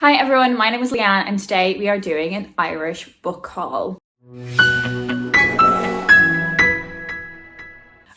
Hi everyone, my name is Leanne and today we are doing an Irish book haul.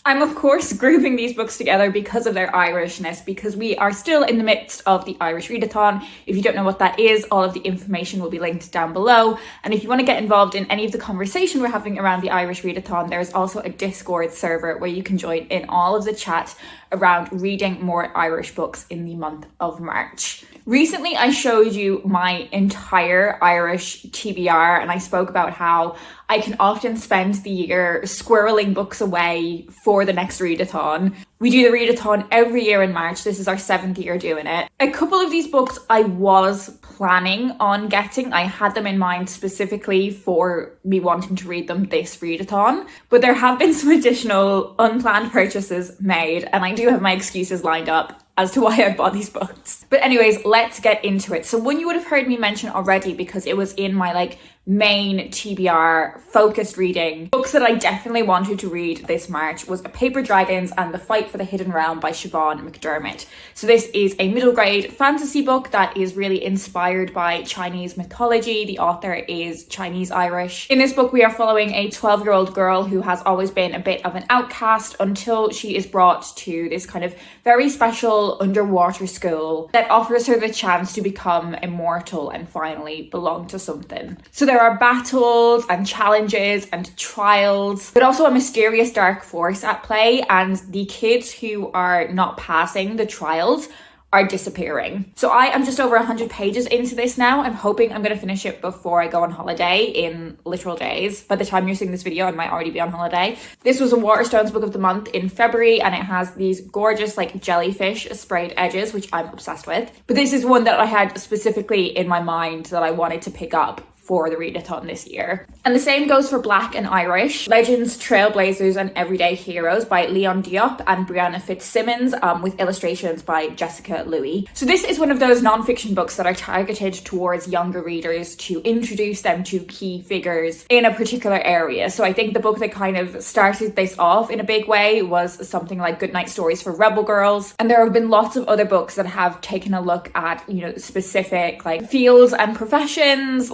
I'm of course grouping these books together because of their Irishness, because we are still in the midst of the Irish Readathon. If you don't know what that is, all of the information will be linked down below. And if you want to get involved in any of the conversation we're having around the Irish Readathon, there's also a Discord server where you can join in all of the chat around reading more Irish books in the month of March. Recently, I showed you my entire Irish TBR and I spoke about how I can often spend the year squirreling books away for the next readathon. We do the readathon every year in March. This is our 7th year doing it. A couple of these books I was planning on getting. I had them in mind specifically for me wanting to read them this readathon, but there have been some additional unplanned purchases made and I do have my excuses lined up as to why I bought these books. But anyways, let's get into it. So one you would have heard me mention already because it was in my main TBR focused reading. Books that I definitely wanted to read this March was A Paper Dragons and The Fight for the Hidden Realm by Siobhan McDermott. So this is a middle grade fantasy book that is really inspired by Chinese mythology. The author is Chinese Irish. In this book, we are following a 12-year-old girl who has always been a bit of an outcast until she is brought to this kind of very special underwater school that offers her the chance to become immortal and finally belong to something. So there are battles and challenges and trials, but also a mysterious dark force at play, and the kids who are not passing the trials are disappearing. So I am just over 100 pages into this now. I'm hoping I'm going to finish it before I go on holiday in literal days. By the time you're seeing this video, I might already be on holiday. This was a Waterstones book of the month in February, and it has these gorgeous jellyfish sprayed edges, which I'm obsessed with. But this is one that I had specifically in my mind that I wanted to pick up for the readathon this year. And the same goes for Black and Irish, Legends, Trailblazers and Everyday Heroes by Leon Diop and Brianna Fitzsimmons, with illustrations by Jessica Louis. So this is one of those non-fiction books that are targeted towards younger readers to introduce them to key figures in a particular area. So I think the book that kind of started this off in a big way was something like Goodnight Stories for Rebel Girls. And there have been lots of other books that have taken a look at, specific fields and professions,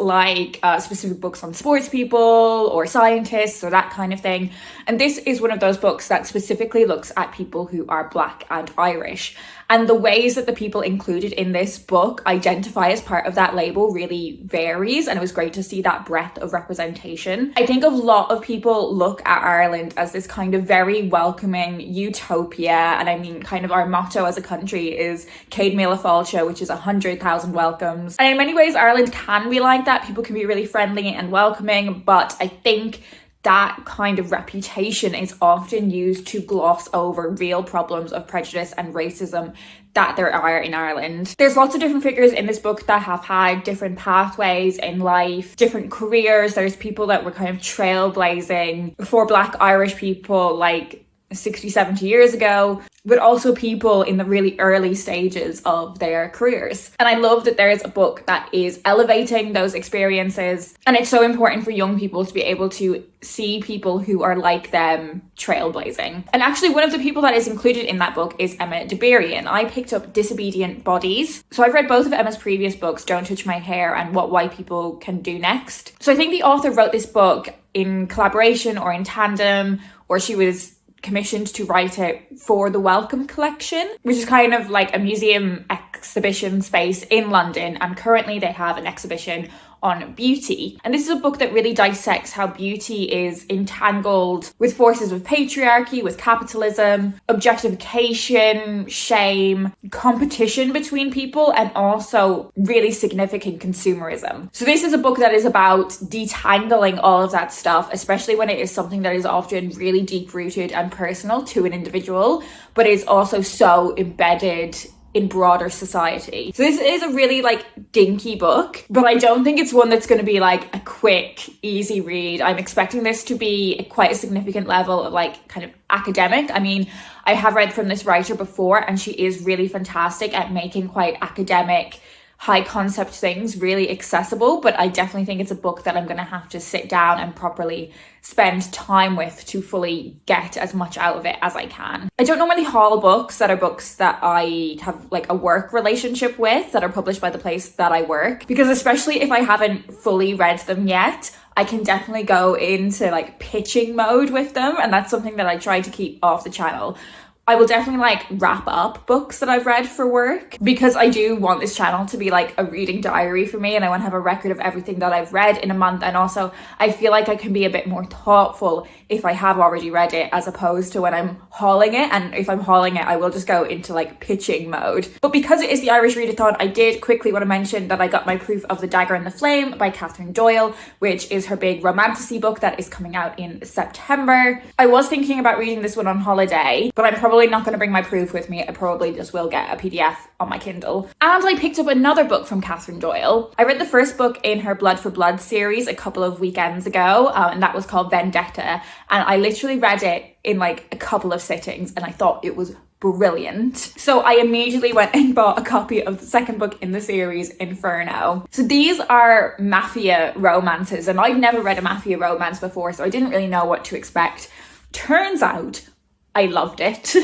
specific books on sports people or scientists or that kind of thing. And this is one of those books that specifically looks at people who are Black and Irish. And the ways that the people included in this book identify as part of that label really varies. And it was great to see that breadth of representation. I think a lot of people look at Ireland as this kind of very welcoming utopia. And I mean, kind of our motto as a country is Céad Míle Fáilte, which is 100,000 welcomes. And in many ways, Ireland can be like that. People can be really friendly and welcoming, but I think that kind of reputation is often used to gloss over real problems of prejudice and racism that there are in Ireland. There's lots of different figures in this book that have had different pathways in life, different careers. There's people that were kind of trailblazing for Black Irish people 60, 70 years ago, but also people in the really early stages of their careers. And I love that there is a book that is elevating those experiences. And it's so important for young people to be able to see people who are like them trailblazing. And actually one of the people that is included in that book is Emma Dabirian. I picked up Disobedient Bodies. So I've read both of Emma's previous books, Don't Touch My Hair and What White People Can Do Next. So I think the author wrote this book in collaboration or in tandem, or she was commissioned to write it for the Welcome Collection, which is kind of like a museum exhibition space in London, and currently they have an exhibition on beauty. And this is a book that really dissects how beauty is entangled with forces of patriarchy, with capitalism, objectification, shame, competition between people, and also really significant consumerism. So this is a book that is about detangling all of that stuff, especially when it is something that is often really deep-rooted and personal to an individual, but is also so embedded in broader society. So this is a really dinky book, but I don't think it's one that's going to be a quick, easy read. I'm expecting this to be quite a significant level of kind of academic. I mean, I have read from this writer before and she is really fantastic at making quite academic high concept things really accessible, but I definitely think it's a book that I'm going to have to sit down and properly spend time with to fully get as much out of it as I can. I don't normally haul books that are books that I have like a work relationship with, that are published by the place that I work, because especially if I haven't fully read them yet, I can definitely go into like pitching mode with them, and that's something that I try to keep off the channel. I will definitely like wrap up books that I've read for work, because I do want this channel to be like a reading diary for me, and I want to have a record of everything that I've read in a month. And also I feel like I can be a bit more thoughtful if I have already read it, as opposed to when I'm hauling it. And if I'm hauling it, I will just go into like pitching mode. But because it is the Irish Readathon, I did quickly want to mention that I got my proof of The Dagger and the Flame by Catherine Doyle, which is her big romantasy book that is coming out in September. I was thinking about reading this one on holiday, but I'm probably not going to bring my proof with me. I probably just will get a PDF on my Kindle. And I picked up another book from Catherine Doyle. I read the first book in her Blood for Blood series a couple of weekends ago, and that was called Vendetta. And I literally read it in like a couple of sittings, and I thought it was brilliant. So I immediately went and bought a copy of the second book in the series, Inferno. So these are mafia romances, and I've never read a mafia romance before, so I didn't really know what to expect. Turns out I loved it.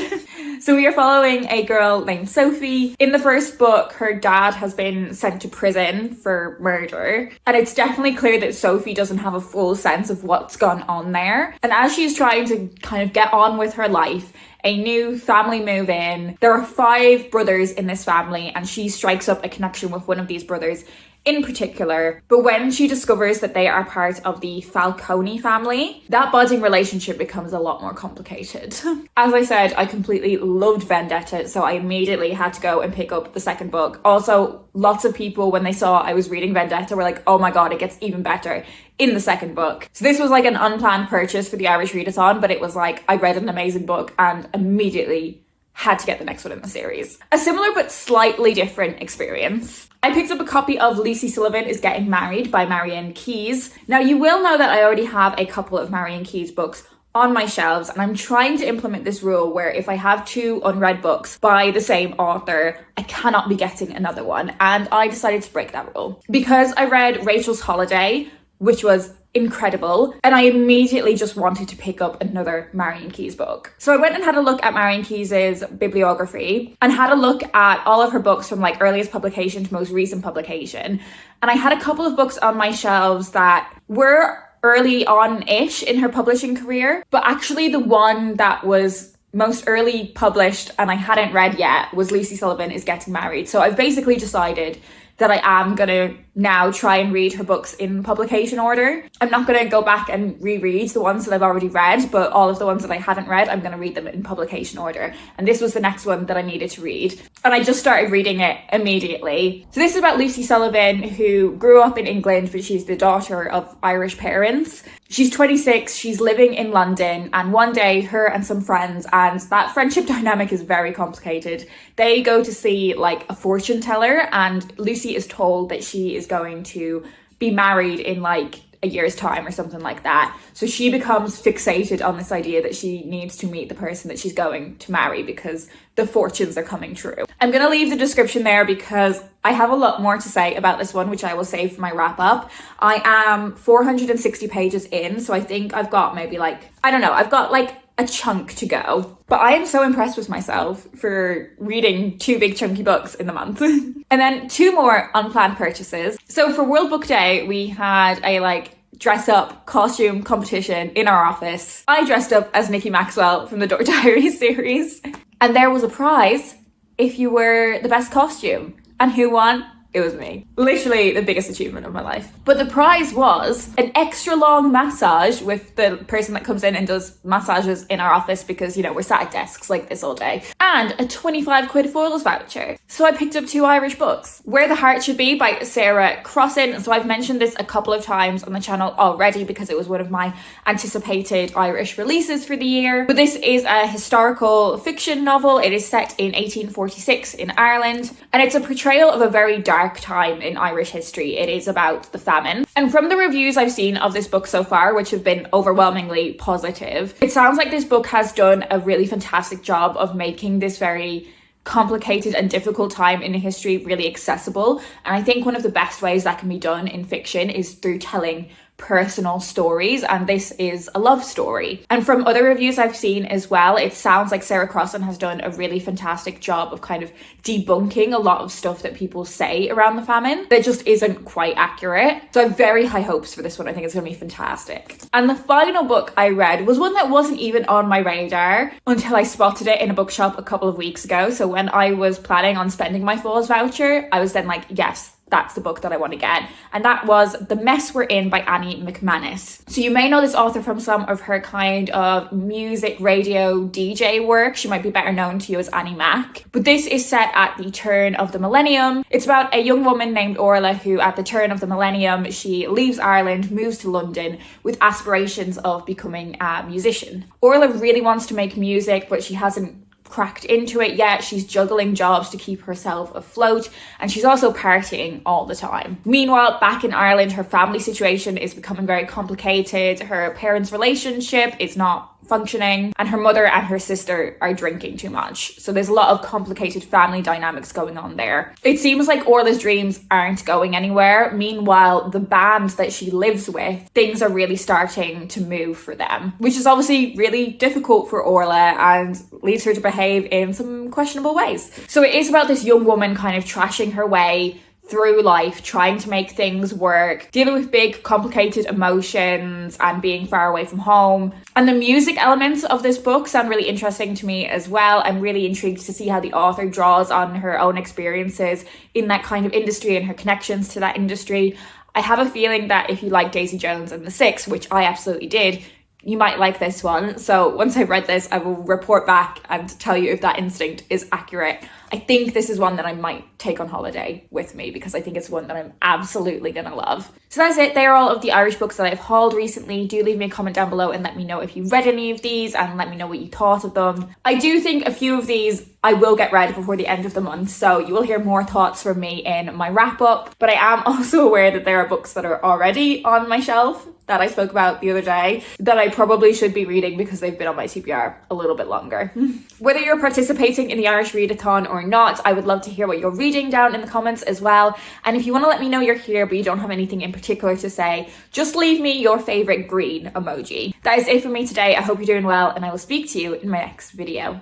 So we are following a girl named Sophie. In the first book, her dad has been sent to prison for murder, and it's definitely clear that Sophie doesn't have a full sense of what's gone on there. And as she's trying to kind of get on with her life, a new family move in. There are 5 brothers in this family, and she strikes up a connection with one of these brothers in particular. But when she discovers that they are part of the Falcone family, that budding relationship becomes a lot more complicated. As I said, I completely loved Vendetta, so I immediately had to go and pick up the second book. Also, lots of people, when they saw I was reading Vendetta, were like, oh my god, it gets even better in the second book. So this was like an unplanned purchase for the Irish Readathon, but it was like, I read an amazing book and immediately had to get the next one in the series. A similar but slightly different experience. I picked up a copy of Lucy Sullivan is Getting Married by Marian Keyes. Now you will know that I already have a couple of Marian Keyes books on my shelves, and I'm trying to implement this rule where if I have 2 unread books by the same author, I cannot be getting another one. And I decided to break that rule because I read Rachel's Holiday, which was incredible, and I immediately just wanted to pick up another Marian Keyes book. So I went and had a look at Marian Keyes' bibliography and had a look at all of her books from like earliest publication to most recent publication. And I had a couple of books on my shelves that were early on-ish in her publishing career, but actually the one that was most early published and I hadn't read yet was Lucy Sullivan is Getting Married. So I've basically decided that I am going to now try and read her books in publication order. I'm not going to go back and reread the ones that I've already read, but all of the ones that I haven't read, I'm going to read them in publication order. And this was the next one that I needed to read. And I just started reading it immediately. So this is about Lucy Sullivan, who grew up in England, but she's the daughter of Irish parents. She's 26, she's living in London, and one day her and some friends, and that friendship dynamic is very complicated, they go to see like a fortune teller, and Lucy is told that she is going to be married in like a year's time or something like that. So she becomes fixated on this idea that she needs to meet the person that she's going to marry because the fortunes are coming true. I'm going to leave the description there because I have a lot more to say about this one, which I will save for my wrap up. I am 460 pages in, so I think I've got maybe like, I don't know, I've got like a chunk to go. But I am so impressed with myself for reading 2 big chunky books in the month. And then 2 more unplanned purchases. So for World Book Day, we had a like dress up costume competition in our office. I dressed up as Nikki Maxwell from the Door Diaries series. And there was a prize if you were the best costume. And who won? It was me. Literally the biggest achievement of my life. But the prize was an extra long massage with the person that comes in and does massages in our office because, you know, we're sat at desks like this all day. And a 25 quid foils voucher. So I picked up 2 Irish books. Where the Heart Should Be by Sarah Crossan. So I've mentioned this a couple of times on the channel already because it was one of my anticipated Irish releases for the year. But this is a historical fiction novel. It is set in 1846 in Ireland. And it's a portrayal of a very dark time in Irish history. It is about the famine. And from the reviews I've seen of this book so far, which have been overwhelmingly positive, it sounds like this book has done a really fantastic job of making this very complicated and difficult time in history really accessible. And I think one of the best ways that can be done in fiction is through telling personal stories, and this is a love story. And from other reviews I've seen as well, it sounds like Sarah Crossan has done a really fantastic job of kind of debunking a lot of stuff that people say around the famine that just isn't quite accurate. So I have very high hopes for this one. I think it's going to be fantastic. And the final book I read was one that wasn't even on my radar until I spotted it in a bookshop a couple of weeks ago. So when I was planning on spending my Falls voucher, I was then like, yes, that's the book that I want to get. And that was The Mess We're In by Annie McManus. So you may know this author from some of her kind of music, radio, DJ work. She might be better known to you as Annie Mac. But this is set at the turn of the millennium. It's about a young woman named Orla who at the turn of the millennium, she leaves Ireland, moves to London with aspirations of becoming a musician. Orla really wants to make music, but she hasn't cracked into it yet. She's juggling jobs to keep herself afloat, and she's also partying all the time. Meanwhile, back in Ireland, her family situation is becoming very complicated. Her parents' relationship is not functioning, and her mother and her sister are drinking too much. So there's a lot of complicated family dynamics going on there. It seems like Orla's dreams aren't going anywhere. Meanwhile, the band that she lives with, things are really starting to move for them, which is obviously really difficult for Orla and leads her to behave in some questionable ways. So it is about this young woman kind of trashing her way through life, trying to make things work, dealing with big, complicated emotions and being far away from home. And the music elements of this book sound really interesting to me as well. I'm really intrigued to see how the author draws on her own experiences in that kind of industry and her connections to that industry. I have a feeling that if you like Daisy Jones and the Six, which I absolutely did, you might like this one. So once I've read this, I will report back and tell you if that instinct is accurate. I think this is one that I might take on holiday with me because I think it's one that I'm absolutely gonna love. So that's it. They are all of the Irish books that I've hauled recently. Do leave me a comment down below and let me know if you've read any of these and let me know what you thought of them. I do think a few of these I will get read before the end of the month, so you will hear more thoughts from me in my wrap up. But I am also aware that there are books that are already on my shelf that I spoke about the other day that I probably should be reading because they've been on my TBR a little bit longer. Whether you're participating in the Irish Readathon or not, I would love to hear what you're reading down in the comments as well. And if you want to let me know you're here but you don't have anything in particular to say, just leave me your favourite green emoji. That is it for me today. I hope you're doing well and I will speak to you in my next video.